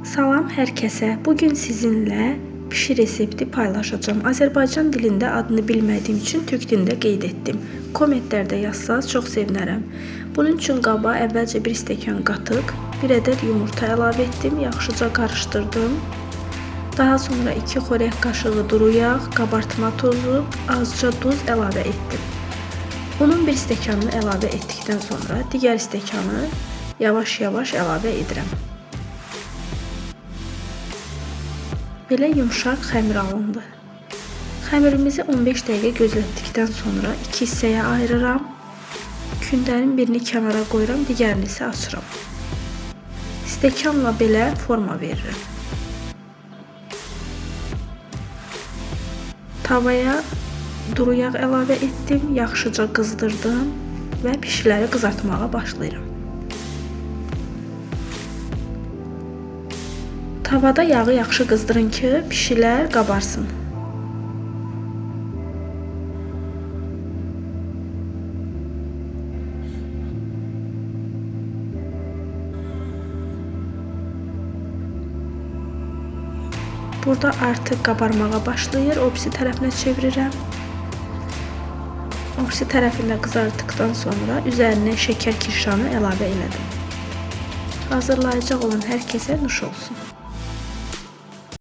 Salam hər kəsə. Bugün sizinlə pişi resepti paylaşacağım. Azərbaycan dilində adını bilmədiyim üçün türk dilində qeyd etdim. Kommentlərdə yazsanız çox sevinərəm. Bunun üçün qaba əvvəlcə 1 stəkan qatıq, 1 ədəd yumurta əlavə etdim, yaxşıca qarışdırdım. Daha sonra 2 xörək qaşığı duru yağ, qabartma tozu, azca duz əlavə etdim. Bunun 1 stəkanını əlavə etdikdən sonra digər stəkanı yavaş-yavaş əlavə edirəm. Belə yumşaq xəmir alındı. Xəmirimizi 15 dəqiqə gözlətdikdən sonra 2 hissəyə ayırıram. Kündənin birini kənara qoyuram, digərini isə açıram. Stəkanla belə forma verirəm. Tavaya duru yağ əlavə etdim, yaxşıca qızdırdım və pişiləri qızartmağa başlayıram. Tavada yağı yaxşı qızdırın ki, pişilər qabarsın. Burada artıq qabarmağa başlayır. O birisi tərəfinə çevirirəm. O birisi tərəfində qızartdıqdan sonra üzərinə şəkər kirşanı əlavə elədim. Hazırlayacaq olan hər kəsə nuş olsun.